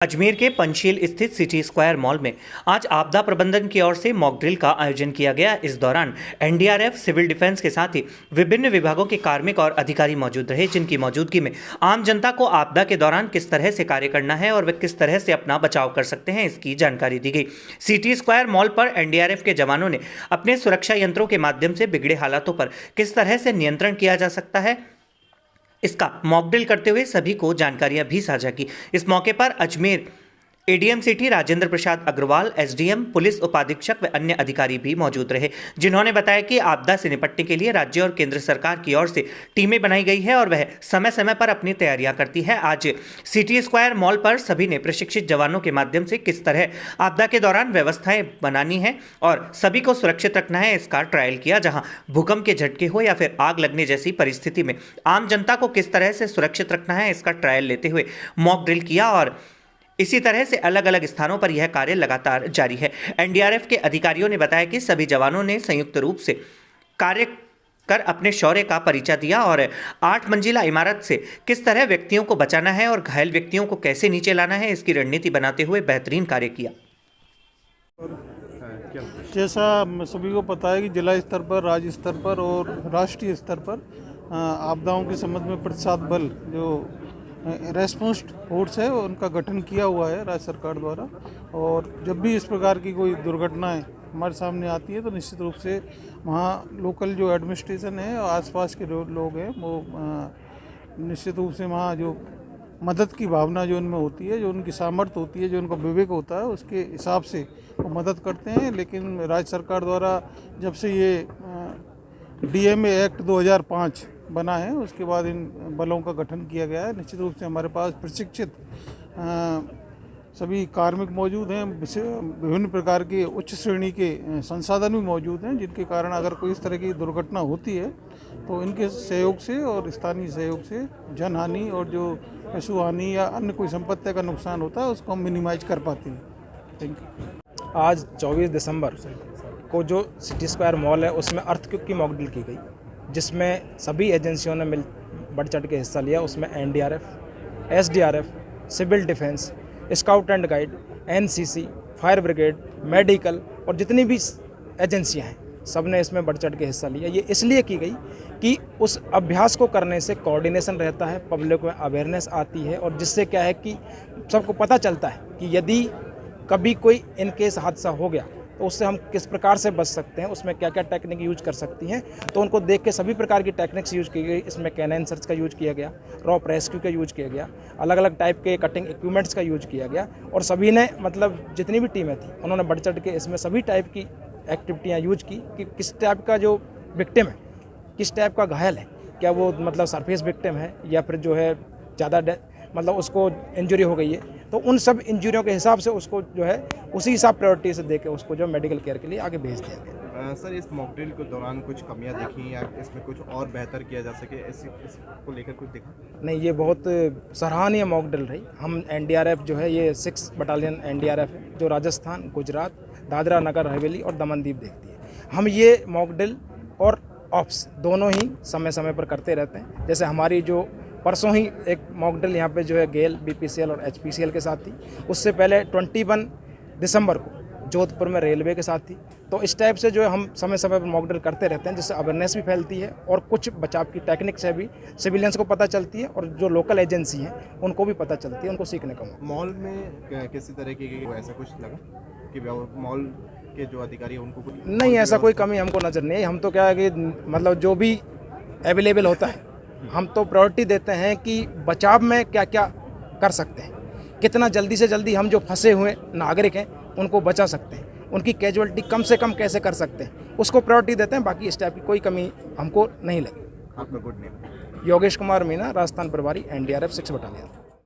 अजमेर के पंचशील स्थित city square mall में आज आपदा प्रबंधन की ओर से मॉक ड्रिल का आयोजन किया गया। इस दौरान एनडीआरएफ, सिविल डिफेंस के साथ ही विभिन्न विभागों के कार्मिक और अधिकारी मौजूद रहे, जिनकी मौजूदगी में आम जनता को आपदा के दौरान किस तरह से कार्य करना है और वे किस तरह से अपना बचाव कर सकते हैं, इसकी जानकारी दी गई। सिटी स्क्वायर मॉल पर एनडीआरएफ के जवानों ने अपने सुरक्षा यंत्रों के माध्यम से बिगड़े हालातों पर किस तरह से नियंत्रण किया जा सकता है, इसका मॉकड्रिल करते हुए सभी को जानकारियां भी साझा की। इस मौके पर Ajmer ADM city Rajendra Prasad Agarwal, SDM, police उपाधीक्षक व अन्य अधिकारी भी मौजूद रहे, जिन्होंने बताया कि आपदा से निपटने के लिए राज्य और केंद्र सरकार की ओर से टीमें बनाई गई है और वह समय समय पर अपनी तैयारियां करती है। आज सिटी स्क्वायर मॉल पर सभी ने प्रशिक्षित जवानों के माध्यम से किस तरह आपदा के दौरान व्यवस्थाएं बनानी है और सभी को सुरक्षित रखना है, इसका ट्रायल किया। जहां भूकंप के झटके हो या फिर आग लगने जैसी परिस्थिति में आम जनता को किस तरह से सुरक्षित रखना है, इसका ट्रायल लेते हुए मॉक ड्रिल किया और इसी तरह से अलग अलग स्थानों पर यह कार्य लगातार जारी है। एनडीआरएफ के अधिकारियों ने बताया कि सभी जवानों ने संयुक्त रूप से कार्य कर अपने शौर्य का परिचय दिया और 8 मंजिला इमारत से किस तरह व्यक्तियों को बचाना है और घायल व्यक्तियों को कैसे नीचे लाना है, इसकी रणनीति बनाते हुए बेहतरीन कार्य किया। जैसा सभी को पता है कि जिला स्तर पर, राज्य स्तर पर और राष्ट्रीय स्तर पर आपदाओं के संबंध में प्रतिसाद बल जो रेस्पॉन्स फोर्स है उनका गठन किया हुआ है राज्य सरकार द्वारा। और जब भी इस प्रकार की कोई दुर्घटनाएं हमारे सामने आती है तो निश्चित रूप से वहाँ लोकल जो एडमिनिस्ट्रेशन है और आसपास के जो लोग हैं वो निश्चित रूप से वहाँ जो मदद की भावना जो उनमें होती है, जो उनकी सामर्थ्य होती है, जो उनका विवेक होता है, उसके हिसाब से वो मदद करते हैं। लेकिन राज्य सरकार द्वारा जब से ये डीएमए एक्ट 2005 बना है उसके बाद इन बलों का गठन किया गया है। निश्चित रूप से हमारे पास प्रशिक्षित सभी कार्मिक मौजूद हैं, विभिन्न प्रकार के उच्च श्रेणी के संसाधन भी मौजूद हैं, जिनके कारण अगर कोई इस तरह की दुर्घटना होती है तो इनके सहयोग से और स्थानीय सहयोग से जनहानि और जो पशु हानि या अन्य कोई संपत्ति का नुकसान होता है उसको हम मिनिमाइज कर पाते हैं। Thank you. आज 24 दिसंबर को जो सिटी स्क्वायर मॉल है उसमें अर्थक्वेक की मॉक ड्रिल की गई, जिसमें सभी एजेंसियों ने बढ़ चढ़ के हिस्सा लिया। उसमें NDRF, SDRF, civil defence, scout and guide, NCC, fire brigade, medical और जितनी भी एजेंसियां हैं सब ने इसमें बढ़ चढ़ के हिस्सा लिया। ये इसलिए की गई कि उस अभ्यास को करने से कोऑर्डिनेशन रहता है, पब्लिक में अवेयरनेस आती है और जिससे क्या है कि सबको पता चलता है कि यदि कभी कोई इनकेस हादसा हो गया तो उससे हम किस प्रकार से बच सकते हैं, उसमें क्या क्या टेक्निक यूज कर सकती हैं। तो उनको देख के सभी प्रकार की टेक्निक्स यूज की गई। इसमें कैनाइन सर्च का यूज किया गया, रॉप रेस्क्यू का यूज किया गया, अलग अलग टाइप के कटिंग इक्विपमेंट्स का यूज किया गया और सभी ने मतलब जितनी भी टीमें थी उन्होंने बढ़ चढ़ के इसमें सभी टाइप की एक्टिविटियाँ यूज की कि किस टाइप का जो विक्टिम है, किस टाइप का घायल है, क्या वो मतलब सरफेस विक्टिम है या फिर जो है ज़्यादा मतलब उसको इंजरी हो गई है, तो उन सब इंजरियों के हिसाब से उसको जो है उसी हिसाब प्रायोरिटी से देके उसको जो मेडिकल केयर के लिए आगे भेज दिया गया। सर, इस मॉक ड्रिल के दौरान कुछ कमियां दिखी या इसमें कुछ और बेहतर किया जा सके, इसको लेकर कुछ दिखा? नहीं, ये बहुत सराहनीय मॉक ड्रिल रही। हम एनडीआरएफ जो है ये 6 बटालियन एनडीआरएफ है जो राजस्थान, गुजरात, दादरा नगर हवेली और दमन दीव देखती है। हम ये मॉक ड्रिल और ऑप्स दोनों ही समय समय पर करते रहते हैं। जैसे हमारी जो परसों ही एक मॉक ड्रिल यहाँ पे जो है गेल, बीपीसीएल और एचपीसीएल के साथ थी, उससे पहले 21 दिसंबर को जोधपुर में रेलवे के साथ थी। तो इस टाइप से जो है हम समय समय पर मॉक ड्रिल करते रहते हैं, जिससे अवेयरनेस भी फैलती है और कुछ बचाव की टेक्निक से भी सिविलियंस को पता चलती है और जो लोकल एजेंसी हैं उनको भी पता चलती है, उनको सीखने को। मॉल में किसी तरह की ऐसा कुछ लगा कि मॉल के जो अधिकारी हैं उनको कुछ नहीं, ऐसा कोई कमी हमको नज़र नहीं है। हम तो क्या है कि मतलब जो भी अवेलेबल होता है हम तो प्रायोरिटी देते हैं कि बचाव में क्या क्या कर सकते हैं, कितना जल्दी से जल्दी हम जो फंसे हुए नागरिक हैं उनको बचा सकते हैं, उनकी कैजुअलिटी कम से कम कैसे कर सकते हैं, उसको प्रायोरिटी देते हैं। बाकी इस टाइप की कोई कमी हमको नहीं लगी। आपका गुड नेम? योगेश कुमार मीना, राजस्थान प्रभारी, एनडीआरएफ 6 बटालियन।